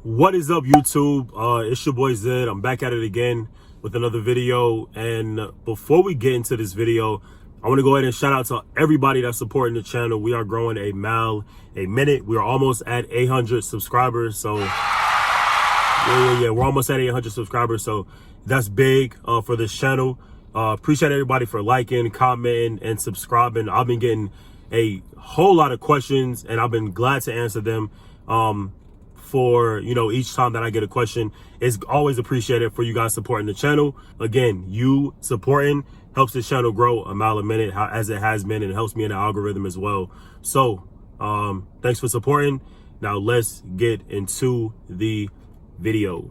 What is up, YouTube? It's your boy Zed. I'm back at it again with another video. And before we get into this video, I want to go ahead and shout out to everybody that's supporting the channel. We are growing a mile a minute. We are almost at 800 subscribers. So yeah, we're almost at 800 subscribers. So that's big for this channel. Appreciate everybody for liking, commenting, and subscribing. I've been getting a whole lot of questions, and I've been glad to answer them. For each time that I get a question, it's always appreciated for you guys supporting the channel. Again, you supporting helps the channel grow a mile a minute, as it has been, and it helps me in the algorithm as well. So thanks for supporting. Now let's get into the video.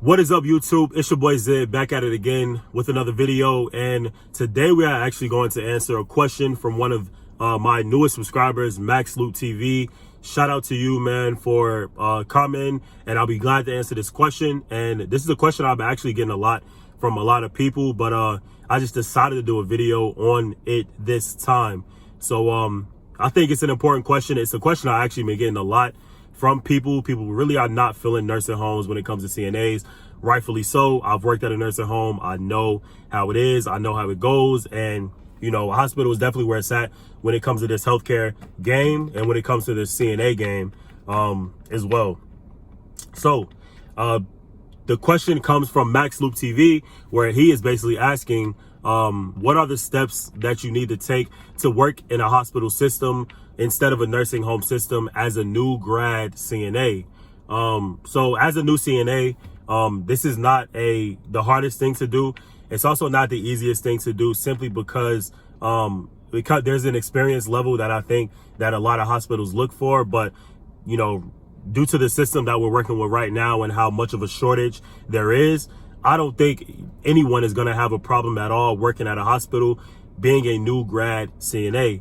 What is up, YouTube? It's your boy Zed, back at it again with another video. And today we are actually going to answer a question from one of my newest subscribers, Max Loop TV. Shout out to you, man, for commenting, and I'll be glad to answer this question. And this is a question I've been actually getting a lot from a lot of people, but I just decided to do a video on it this time. So I think it's an important question. It's a question I actually been getting a lot from people. People really are not filling nursing homes when it comes to CNAs. Rightfully so. I've worked at a nursing home. I know how it is. I know how it goes. And, a hospital is definitely where it's at when it comes to this healthcare game and when it comes to this CNA game as well. So the question comes from Max Loop TV, where he is basically asking, what are the steps that you need to take to work in a hospital system instead of a nursing home system as a new grad CNA? So as a new CNA, this is not the hardest thing to do. It's also not the easiest thing to do, simply because there's an experience level that I think that a lot of hospitals look for. But, due to the system that we're working with right now and how much of a shortage there is, I don't think anyone is going to have a problem at all working at a hospital being a new grad CNA.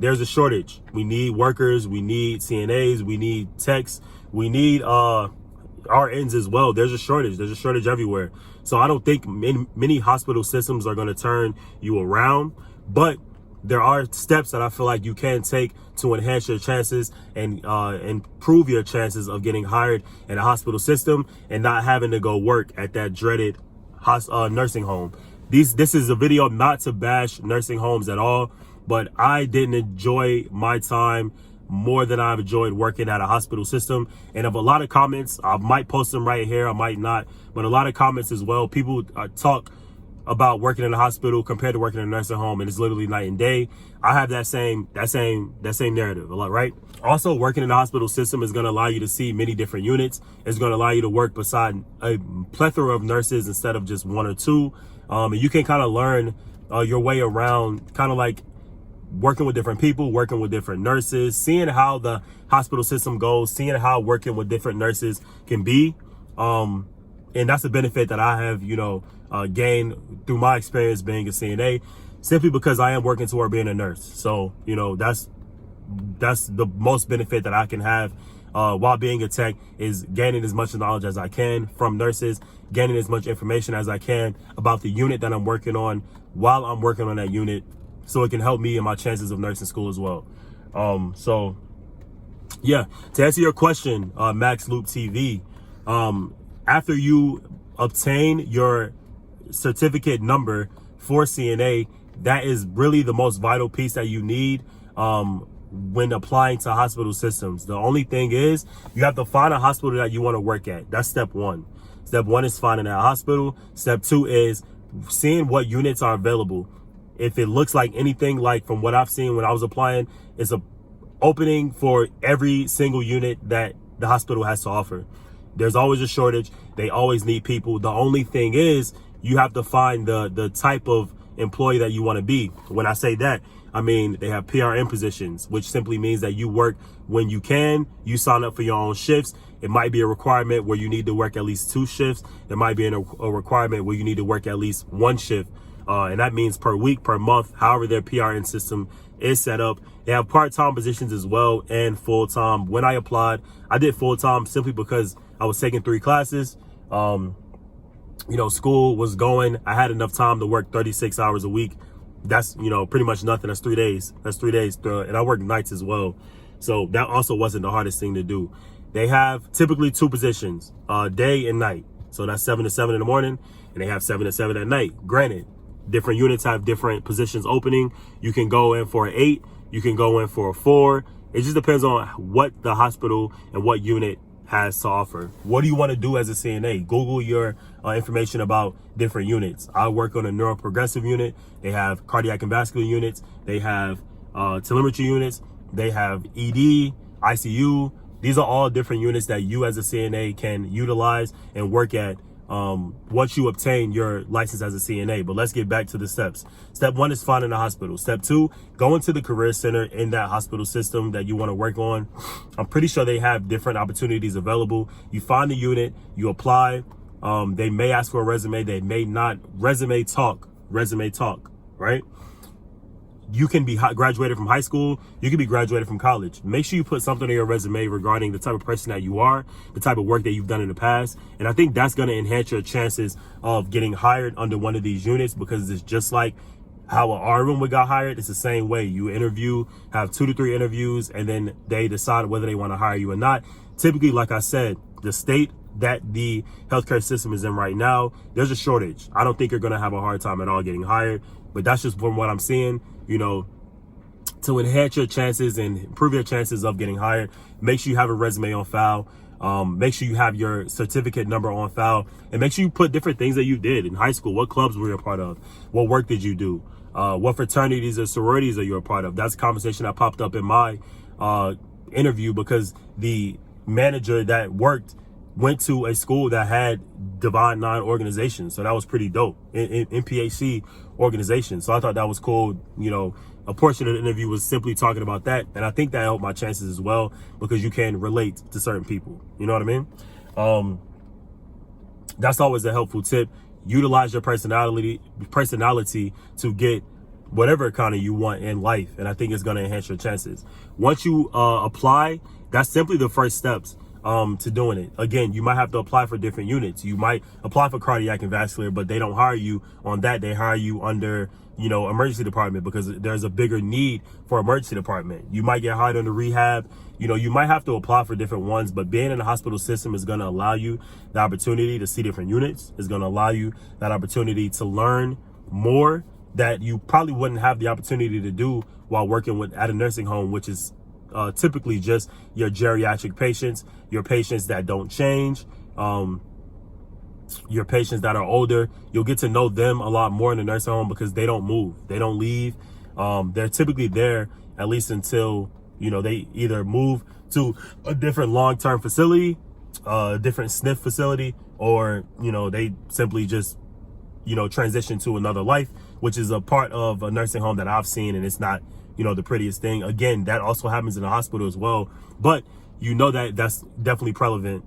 There's a shortage. We need workers. We need CNAs. We need techs. We need RNs as well. There's a shortage. There's a shortage everywhere. So I don't think many hospital systems are going to turn you around, but there are steps that I feel like you can take to enhance your chances and improve your chances of getting hired in a hospital system and not having to go work at that dreaded nursing home. This is a video not to bash nursing homes at all, but I didn't enjoy my time more than I've enjoyed working at a hospital system. And of a lot of comments, I might post them right here, I might not, but a lot of comments as well. People talk about working in a hospital compared to working in a nursing home, and it's literally night and day. I have that same narrative a lot, right? Also, working in a hospital system is going to allow you to see many different units. It's going to allow you to work beside a plethora of nurses instead of just one or two. And you can kind of learn your way around, kind of like working with different people, working with different nurses, seeing how the hospital system goes, seeing how working with different nurses can be. And that's a benefit that I have, gained through my experience being a CNA, simply because I am working toward being a nurse. So, that's the most benefit that I can have while being a tech, is gaining as much knowledge as I can from nurses, gaining as much information as I can about the unit that I'm working on while I'm working on that unit, so it can help me in my chances of nursing school as well. So yeah, to answer your question, Max Loop TV, after you obtain your certificate number for CNA, that is really the most vital piece that you need when applying to hospital systems. The only thing is, you have to find a hospital that you want to work at. That's step one. Step one is finding a hospital. Step two is seeing what units are available. If it looks like anything like from what I've seen when I was applying, it's a opening for every single unit that the hospital has to offer. There's always a shortage. They always need people. The only thing is, you have to find the type of employee that you want to be. When I say that, I mean, they have PRN positions, which simply means that you work when you can. You sign up for your own shifts. It might be a requirement where you need to work at least 2 shifts. There might be a requirement where you need to work at least 1 shift. And that means per week, per month, however their PRN system is set up. They have part-time positions as well and full-time. When I applied, I did full-time simply because I was taking 3 classes. You know, school was going. I had enough time to work 36 hours a week. That's, you know, pretty much nothing. That's 3 days. That's 3 days. And I work nights as well. So that also wasn't the hardest thing to do. They have typically 2 positions, day and night. So that's 7 to 7 in the morning, and they have 7 to 7 at night. Granted, different units have different positions opening. You can go in for an 8. You can go in for a 4. It just depends on what the hospital and what unit has to offer. What do you want to do as a CNA? Google your information about different units. I work on a neuroprogressive unit. They have cardiac and vascular units. They have telemetry units. They have ED, ICU. These are all different units that you as a CNA can utilize and work at once you obtain your license as a CNA. But let's get back to the steps. Step 1 is finding a hospital. Step 2, go into the career center in that hospital system that you want to work on. I'm pretty sure they have different opportunities available. You find the unit, you apply. They may ask for a resume. They may not. Resume talk, right? You can be graduated from high school. You can be graduated from college. Make sure you put something on your resume regarding the type of person that you are, the type of work that you've done in the past. And I think that's going to enhance your chances of getting hired under one of these units, because it's just like how an RN would got hired. It's the same way. You interview, have 2 to 3 interviews, and then they decide whether they want to hire you or not. Typically, like I said, the state that the healthcare system is in right now, there's a shortage. I don't think you're going to have a hard time at all getting hired, but that's just from what I'm seeing. You know, to enhance your chances and improve your chances of getting hired, make sure you have a resume on file. Make sure you have your certificate number on file, and make sure you put different things that you did in high school. What clubs were you a part of? What work did you do? What fraternities or sororities are you a part of? That's a conversation that popped up in my interview, because the manager that worked went to a school that had Divine Nine organizations. So that was pretty dope. In PHC organization. So I thought that was cool. You know, a portion of the interview was simply talking about that. And I think that helped my chances as well, because you can relate to certain people. You know what I mean? That's always a helpful tip. Utilize your personality to get whatever kind of you want in life. And I think it's going to enhance your chances. Once you apply, that's simply the first steps to doing it. Again, you might have to apply for different units. You might apply for cardiac and vascular, but they don't hire you on that. They hire you under, you know, emergency department, because there's a bigger need for emergency department. You might get hired under rehab. You know, you might have to apply for different ones, but being in the hospital system is going to allow you the opportunity to see different units. It's going to allow you that opportunity to learn more that you probably wouldn't have the opportunity to do while working at a nursing home, which is typically just your geriatric patients, your patients that don't change, your patients that are older. You'll get to know them a lot more in the nursing home, because they don't move, they don't leave. They're typically there at least until, you know, they either move to a different long-term facility, a different SNF facility, or, you know, they simply just, you know, transition to another life, which is a part of a nursing home that I've seen, and it's not, you know, the prettiest thing. Again, that also happens in the hospital as well, but you know that that's definitely prevalent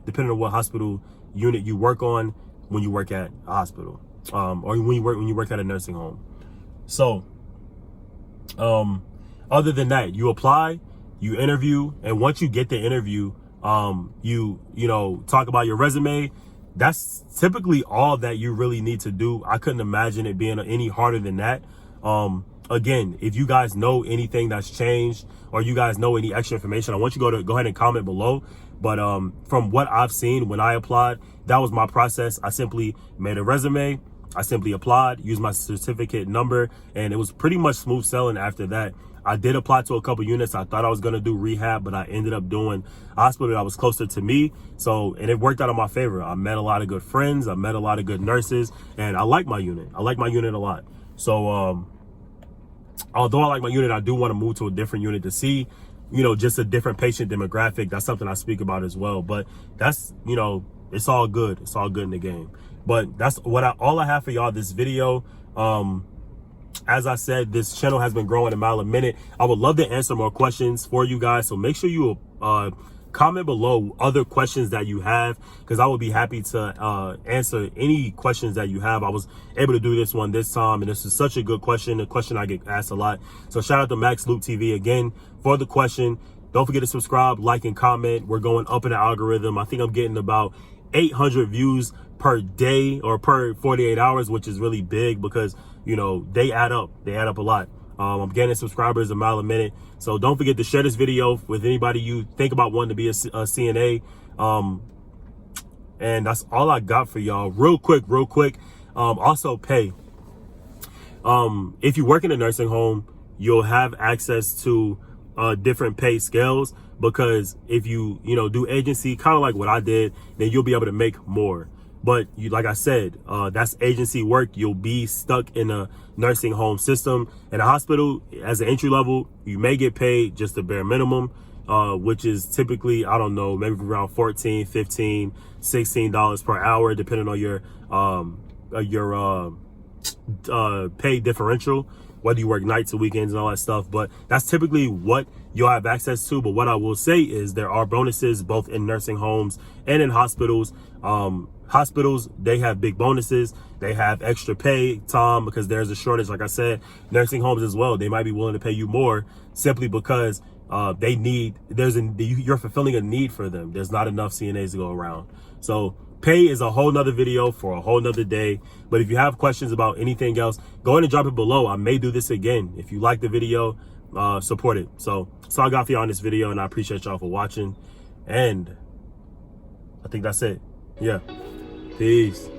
depending on what hospital unit you work on when you work at a hospital, or when you work at a nursing home. So other than that, you apply, you interview, and once you get the interview, you know, talk about your resume. That's typically all that you really need to do. I couldn't imagine it being any harder than that. Again, if you guys know anything that's changed, or you guys know any extra information, I want you to go ahead and comment below. But from what I've seen when I applied, that was my process. I simply made a resume, I simply applied, used my certificate number, and it was pretty much smooth sailing after that. I did apply to a couple units. I thought I was going to do rehab, but I ended up doing a hospital that was closer to me. So, and it worked out in my favor. I met a lot of good friends. I met a lot of good nurses, and I like my unit. I like my unit a lot. So, although I like my unit, I do want to move to a different unit to see, you know, just a different patient demographic. That's something I speak about as well. But that's, you know, it's all good. It's all good in the game. But that's all I have for y'all this video. As I said, this channel has been growing a mile a minute. I would love to answer more questions for you guys. So make sure you comment below other questions that you have, because I would be happy to answer any questions that you have. I was able to do this one this time, and this is such a good question, a question I get asked a lot. So shout out to Max Luke TV again for the question. Don't forget to subscribe, like, and comment. We're going up in the algorithm. I think I'm getting about 800 views per day or per 48 hours, which is really big because, you know, they add up a lot. I'm getting subscribers a mile a minute. So don't forget to share this video with anybody you think about wanting to be a CNA. And that's all I got for y'all. Real quick. Also pay. If you work in a nursing home, you'll have access to different pay scales, because if you do agency, kind of like what I did, then you'll be able to make more. But you, like I said, that's agency work. You'll be stuck in a nursing home system. In a hospital, as an entry level, you may get paid just the bare minimum, which is typically, I don't know, maybe around $14, $15, $16 per hour, depending on your pay differential, whether you work nights or weekends and all that stuff. But that's typically what you'll have access to. But what I will say is there are bonuses both in nursing homes and in hospitals. Hospitals, they have big bonuses. They have extra pay time because there's a shortage. Like I said, nursing homes as well, they might be willing to pay you more simply because you're fulfilling a need for them. There's not enough CNAs to go around. So pay is a whole nother video for a whole nother day. But if you have questions about anything else, go ahead and drop it below. I may do this again. If you like the video, support it. So that's all I got for y'all on this video, and I appreciate y'all for watching. And I think that's it. Yeah. Peace.